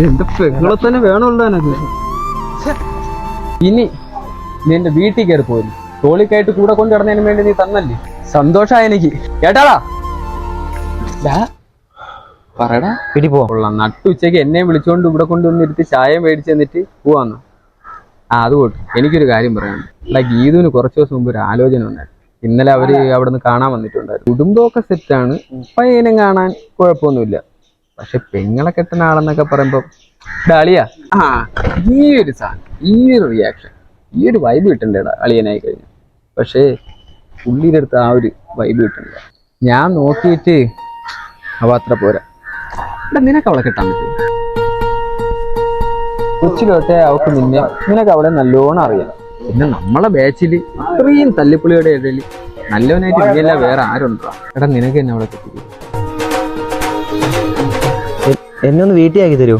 എന്റെ പെങ്ങളെ തന്നെ വേണമല്ലോ എനക്ക്. ഇനി നീ എന്റെ വീട്ടിൽ കയറി പോയി തോളിക്കായിട്ട് കൂടെ കൊണ്ട് കിടന്നതിന് വേണ്ടി നീ തന്നല്ലേ, സന്തോഷായ എനിക്ക്. കേട്ടാടാ? പറയടാ. വീട്ടിൽ പോവാം. നട്ടുച്ചയ്ക്ക് എന്നെ വിളിച്ചോണ്ട് ഇവിടെ കൊണ്ടുവന്നിരുത്തി ചായ മേടിച്ച് തന്നിട്ട് പോവാന്ന്. അത് പോട്ടെ, എനിക്കൊരു കാര്യം പറയാനുണ്ട്. അല്ല, ഗീതുവിന് കുറച്ച് ദിവസം മുമ്പ് ഒരു ആലോചന ഉണ്ടായിരുന്നു. ഇന്നലെ അവര് അവിടെ നിന്ന് കാണാൻ വന്നിട്ടുണ്ടായിരുന്നു. കുടുംബമൊക്കെ സെറ്റാണ്, പയ്യനും കാണാൻ കുഴപ്പമൊന്നുമില്ല. പക്ഷെ പെങ്ങളെ കെട്ടുന്ന ആളെന്നൊക്കെ പറയുമ്പോ അളിയാ, ഈ ഒരു സാധനം, ഈ ഒരു റിയാക്ഷൻ, ഈ ഒരു വൈബ് കിട്ടണ്ടേടാ അളിയനായി കഴിഞ്ഞു. പക്ഷേ പുള്ളിയുടെ അടുത്ത് ആ ഒരു വൈബ് കിട്ടണ്ട. ഞാൻ നോക്കിയിട്ട് അവ അത്ര പോരാ. നിനക്ക് അവളെ കിട്ടാൻ പറ്റും. കൊച്ചിലോട്ടെ അവൾക്ക് നിനക്ക് അവളെ നല്ലോണം അറിയാം. പിന്നെ നമ്മളെ ബാച്ചില് ഇത്രയും തല്ലിപ്പുള്ളിയുടെ ഇടയിൽ നല്ലവനായിട്ട് ഇനിയല്ല വേറെ ആരുണ്ടോ? നിനക്ക് എന്നെ അവളെ കിട്ടില്ല. എന്നെ ഒന്ന് വീട്ടിൽ ആക്കി തരുമോ?